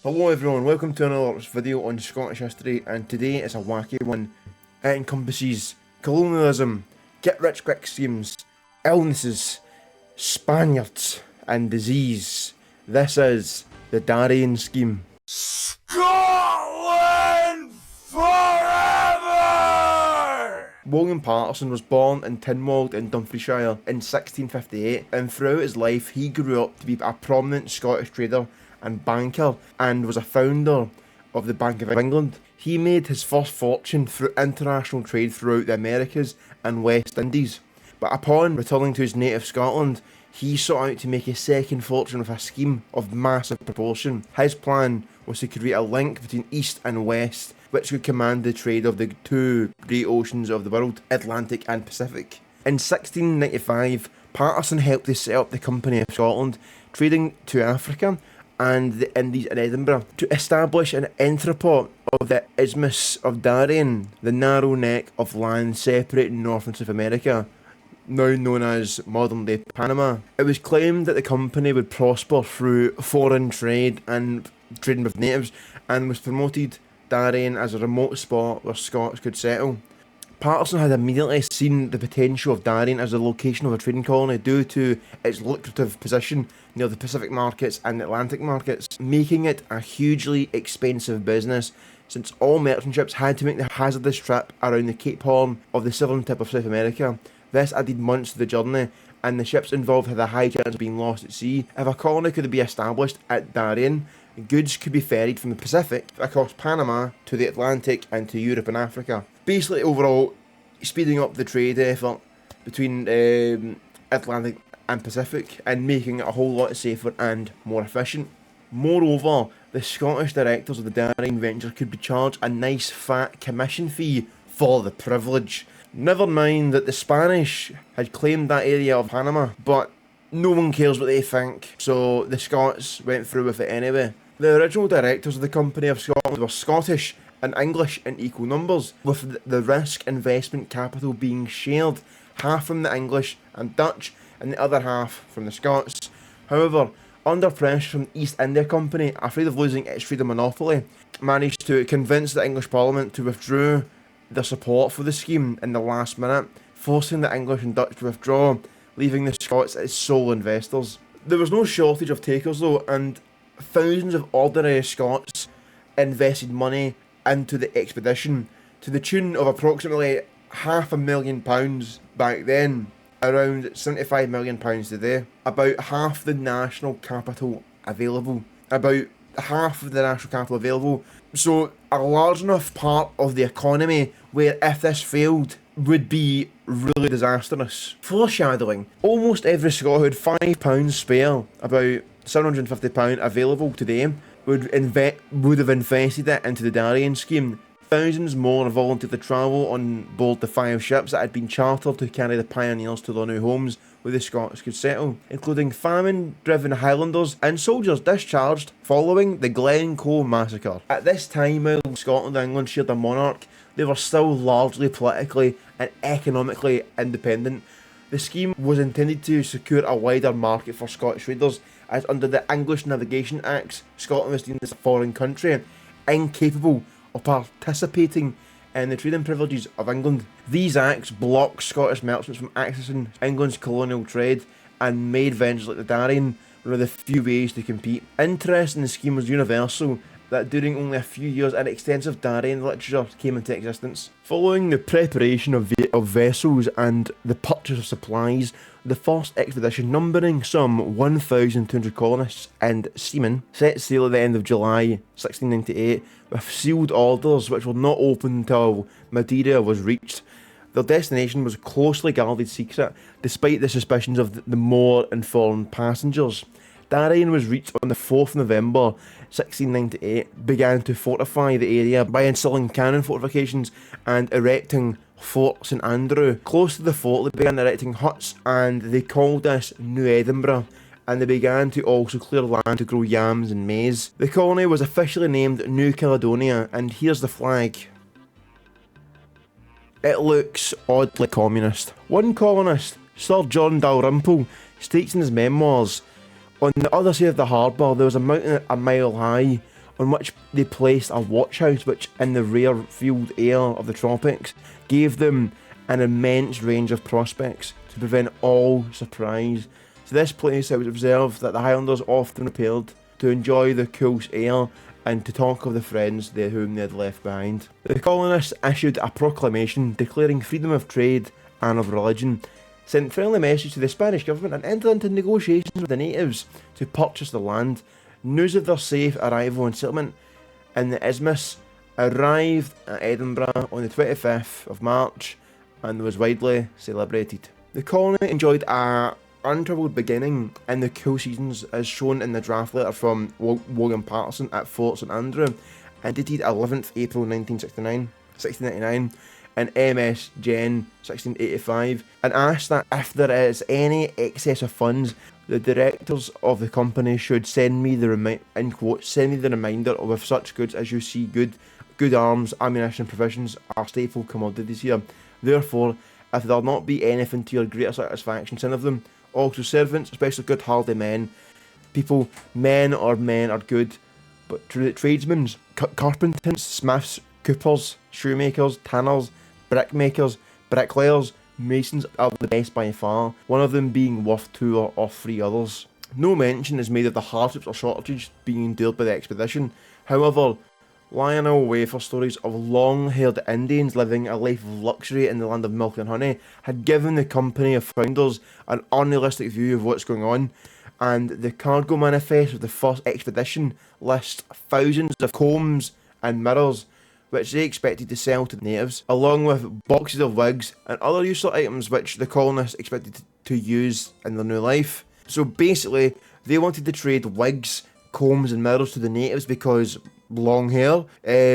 Hello everyone, welcome to another video on Scottish history, and today is a wacky one. It encompasses colonialism, get-rich-quick schemes, illnesses, Spaniards, and disease. This is the Darien Scheme. Scotland forever! William Patterson was born in Tynwald in Dumfriesshire in 1658, and throughout his life he grew up to be a prominent Scottish trader and banker, and was a founder of the Bank of England. He made his first fortune through international trade throughout the Americas and West Indies, but upon returning to his native Scotland, he sought out to make a second fortune with a scheme of massive proportion. His plan was to create a link between East and West, which would command the trade of the two great oceans of the world, Atlantic and Pacific. In 1695, Patterson helped to set up the Company of Scotland, trading to Africa and the Indies in Edinburgh, to establish an entrepot of the Isthmus of Darien, the narrow neck of land separating North and South America, now known as modern-day Panama. It was claimed that the company would prosper through foreign trade and trading with natives, and was promoted Darien as a remote spot where Scots could settle. Patterson had immediately seen the potential of Darien as a location of a trading colony due to its lucrative position near the Pacific markets and Atlantic markets, making it a hugely expensive business since all merchant ships had to make the hazardous trip around the Cape Horn of the southern tip of South America. This added months to the journey, and the ships involved had a high chance of being lost at sea. If a colony could be established at Darien, goods could be ferried from the Pacific across Panama to the Atlantic and to Europe and Africa. Basically, overall, speeding up the trade effort between Atlantic and Pacific and making it a whole lot safer and more efficient. Moreover, the Scottish directors of the Darien venture could be charged a nice fat commission fee for the privilege. Never mind that the Spanish had claimed that area of Panama, but no one cares what they think, so the Scots went through with it anyway. The original directors of the Company of Scotland were Scottish and English in equal numbers, with the risk investment capital being shared, half from the English and Dutch and the other half from the Scots. However, under pressure from the East India Company, afraid of losing its freedom monopoly, managed to convince the English Parliament to withdraw their support for the scheme in the last minute, forcing the English and Dutch to withdraw, leaving the Scots as sole investors. There was no shortage of takers though, and thousands of ordinary Scots invested money into the expedition to the tune of approximately £500,000 back then, around £75 million today. About half the national capital available. So a large enough part of the economy where if this failed would be really disastrous. Foreshadowing. Almost every Scot who had £5 spare, about £750 available today, would have invested it into the Darien Scheme. Thousands more volunteered to travel on board the 5 ships that had been chartered to carry the pioneers to their new homes where the Scots could settle, including famine-driven Highlanders and soldiers discharged following the Glencoe massacre. At this time, while Scotland and England shared a monarch, they were still largely politically and economically independent. The scheme was intended to secure a wider market for Scottish traders, as under the English Navigation Acts, Scotland was deemed as a foreign country, incapable of participating in the trading privileges of England. These acts blocked Scottish merchants from accessing England's colonial trade and made ventures like the Darien one of the few ways to compete. Interest in the scheme was universal, that during only a few years an extensive Darien literature came into existence. Following the preparation of vessels and the purchase of supplies, the first expedition, numbering some 1,200 colonists and seamen, set sail at the end of July 1698 with sealed orders which were not opened until Madeira was reached. Their destination was a closely guarded secret, despite the suspicions of the more informed passengers. Darien was reached on the 4th November 1698, began to fortify the area by installing cannon fortifications and erecting Fort St Andrew. Close to the fort they began erecting huts, and they called this New Edinburgh, and they began to also clear land to grow yams and maize. The colony was officially named New Caledonia, and here's the flag. It looks oddly communist. One colonist, Sir John Dalrymple, states in his memoirs, on the other side of the harbour there was a mountain a mile high, on which they placed a watchhouse which, in the rarefied air of the tropics, gave them an immense range of prospects to prevent all surprise. To this place it was observed that the Highlanders often repaired to enjoy the cool air and to talk of the friends whom they had left behind. The colonists issued a proclamation declaring freedom of trade and of religion, sent friendly messages to the Spanish government and entered into negotiations with the natives to purchase the land. News of their safe arrival and settlement in the Isthmus arrived at Edinburgh on the 25th of March and was widely celebrated. The colony enjoyed a untroubled beginning in the cool seasons, as shown in the draft letter from William Patterson at Fort St Andrew, and dated 11th April 1699, and MS Gen 1685, and asked that if there is any excess of funds, the directors of the company should send me the reminder of if such goods as you see, good arms, ammunition, provisions are staple commodities here. Therefore, if there not be anything to your greater satisfaction, send of them. Also servants, especially good hardy men, men are good, but tradesmen, carpenters, smiths, coopers, shoemakers, tanners, brickmakers, bricklayers, masons are the best by far, one of them being worth 2 or 3 others. No mention is made of the hardships or shortages being endured by the expedition. However, Lionel Wafer stories of long-haired Indians living a life of luxury in the land of milk and honey had given the company of founders an unrealistic view of what's going on, and the cargo manifest of the first expedition lists thousands of combs and mirrors which they expected to sell to the natives, along with boxes of wigs and other useful items which the colonists expected to use in their new life. So basically, they wanted to trade wigs, combs and mirrors to the natives because long hair,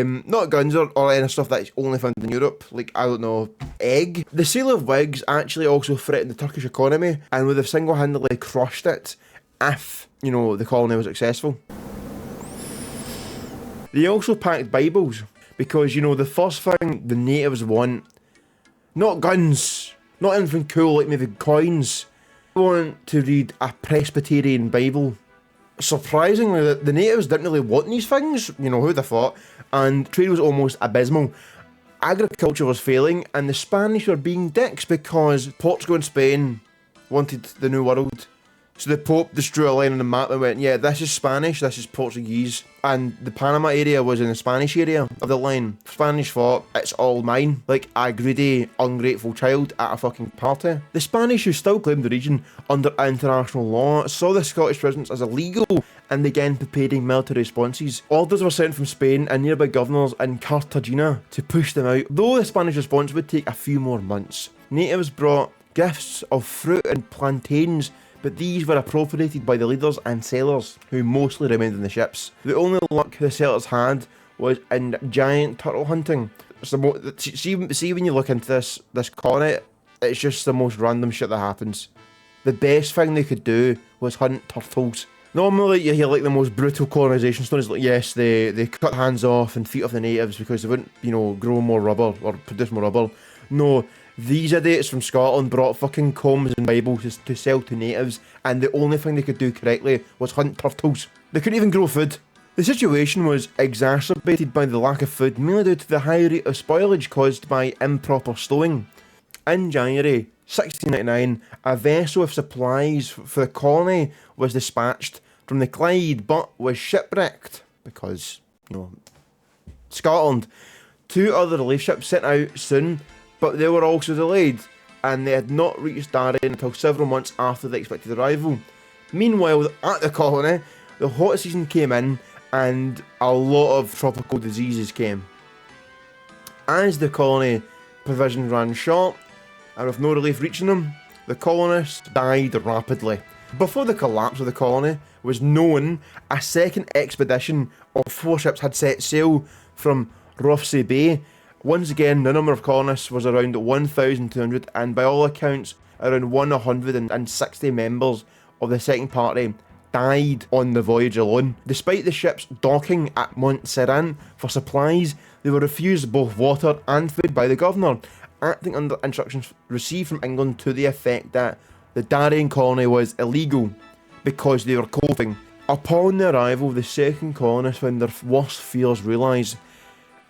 not guns or any stuff that's only found in Europe, like, I don't know, egg. The sale of wigs actually also threatened the Turkish economy and would have single-handedly crushed it if, the colony was successful. They also packed Bibles because, the first thing the natives want, not guns, not anything cool like maybe coins, they want to read a Presbyterian Bible. Surprisingly, the natives didn't really want these things, who'd have thought, and trade was almost abysmal. Agriculture was failing, and the Spanish were being dicks because Portugal and Spain wanted the New World. So the Pope just drew a line on the map and went, yeah, this is Spanish, this is Portuguese, and the Panama area was in the Spanish area of the line. Spanish thought, it's all mine, like a greedy, ungrateful child at a fucking party. The Spanish, who still claimed the region under international law, saw the Scottish presence as illegal and began preparing military responses. Orders were sent from Spain and nearby governors in Cartagena to push them out, though the Spanish response would take a few more months. Natives brought gifts of fruit and plantains, but these were appropriated by the leaders and sailors, who mostly remained in the ships. The only luck the sailors had was in giant turtle hunting. See when you look into this colony, it's just the most random shit that happens. The best thing they could do was hunt turtles. Normally you hear like the most brutal colonization stories, like yes, they cut hands off and feet off the natives because they wouldn't, grow more rubber or produce more rubber. No, these idiots from Scotland brought fucking combs and Bibles to sell to natives, and the only thing they could do correctly was hunt turtles. They couldn't even grow food. The situation was exacerbated by the lack of food, mainly due to the high rate of spoilage caused by improper stowing. In January 1699, a vessel with supplies for the colony was dispatched from the Clyde, but was shipwrecked because, Scotland. 2 other relief ships sent out soon, but they were also delayed, and they had not reached Darien until several months after the expected arrival. Meanwhile, at the colony, the hot season came in, and a lot of tropical diseases came. As the colony provisions ran short, and with no relief reaching them, the colonists died rapidly. Before the collapse of the colony was known, a second expedition of 4 ships had set sail from Rothsay Bay. Once again, the number of colonists was around 1,200, and by all accounts, around 160 members of the second party died on the voyage alone. Despite the ships docking at Montserrat for supplies, they were refused both water and food by the governor, acting under instructions received from England to the effect that the Darien colony was illegal because they were coping Upon their arrival, the second colonists found their worst fears realised.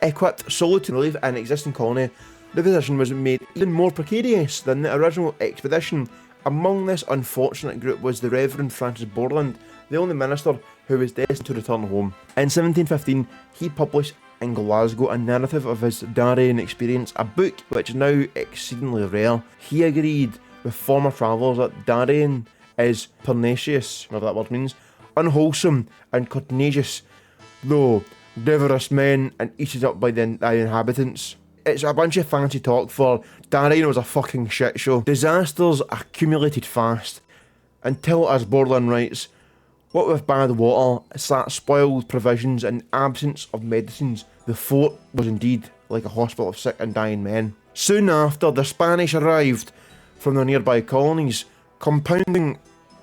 Equipped solely to relieve an existing colony, the position was made even more precarious than the original expedition. Among this unfortunate group was the Reverend Francis Borland, the only minister who was destined to return home. In 1715, he published in Glasgow a narrative of his Darien experience, a book which is now exceedingly rare. He agreed with former travellers that Darien is pernicious, whatever that word means, unwholesome and contagious, though devorous men and eaten up by the inhabitants. It's a bunch of fancy talk for Darien was a fucking shit show. Disasters accumulated fast, until, as Borland writes, what with bad water, spoiled provisions and absence of medicines, the fort was indeed like a hospital of sick and dying men. Soon after, the Spanish arrived from the nearby colonies, compounding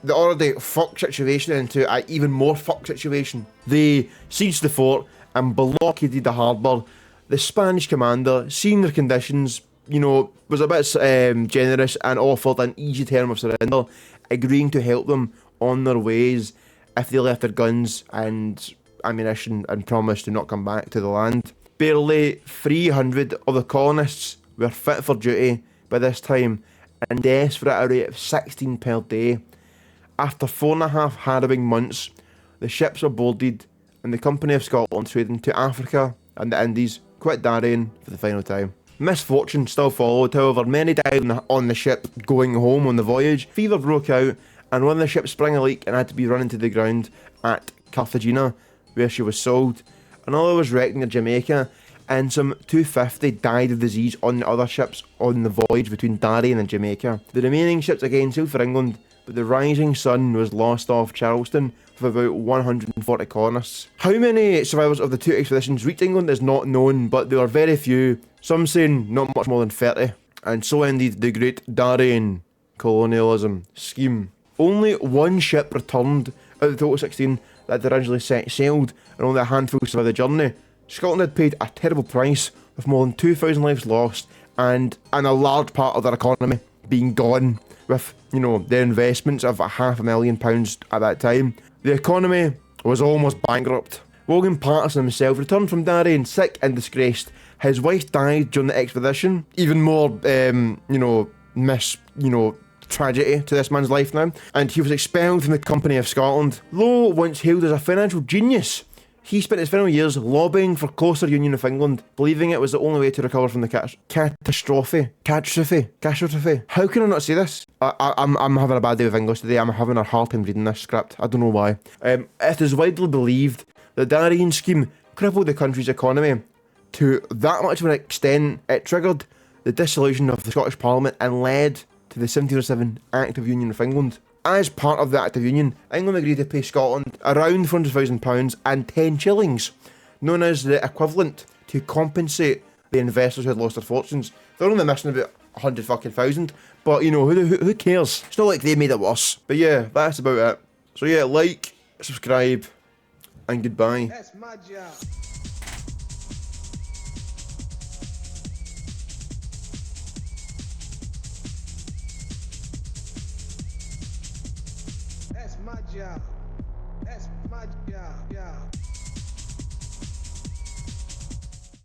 the already fucked situation into an even more fucked situation. They sieged the fort and blockaded the harbour. The Spanish commander, seeing their conditions, was a bit generous and offered an easy term of surrender, agreeing to help them on their ways if they left their guns and ammunition and promised to not come back to the land. Barely 300 of the colonists were fit for duty by this time and desperate at a rate of 16 per day. After 4.5 harrowing months, the ships were boarded and the Company of Scotland, trading to Africa and the Indies, quit Darien for the final time. Misfortune still followed, however. Many died on the ship going home on the voyage. Fever broke out, and one of the ships sprang a leak and had to be run into the ground at Cartagena, where she was sold. Another was wrecked near Jamaica, and some 250 died of disease on the other ships on the voyage between Darien and Jamaica. The remaining ships again sailed for England, but the rising sun was lost off Charleston with about 140 colonists. How many survivors of the two expeditions reached England is not known, but there are very few, some saying not much more than 30. And so ended the great Darien colonialism scheme. Only one ship returned out of the total 16 that had originally set sailed, and only a handful survived the journey. Scotland had paid a terrible price, with more than 2,000 lives lost, and a large part of their economy being gone, with, the investments of £500,000 at that time. The economy was almost bankrupt. William Patterson himself returned from Darien sick and disgraced. His wife died during the expedition. Even more, tragedy to this man's life now. And he was expelled from the Company of Scotland. Though once hailed as a financial genius, he spent his final years lobbying for closer union of England, believing it was the only way to recover from the catastrophe. How can I not say this? I'm having a bad day with English today. I'm having a hard time reading this script. I don't know why. It is widely believed that the Dairen Scheme crippled the country's economy to that much of an extent it triggered the dissolution of the Scottish Parliament and led to the 1707 Act of Union of England. As part of the Act of Union, England agreed to pay Scotland around £400,000 and 10 shillings, known as the equivalent, to compensate the investors who had lost their fortunes. They're only missing about 100,000, but who cares? It's not like they made it worse. But yeah, that's about it. So yeah, like, subscribe, and goodbye. That's my job. That's my job. That's my job.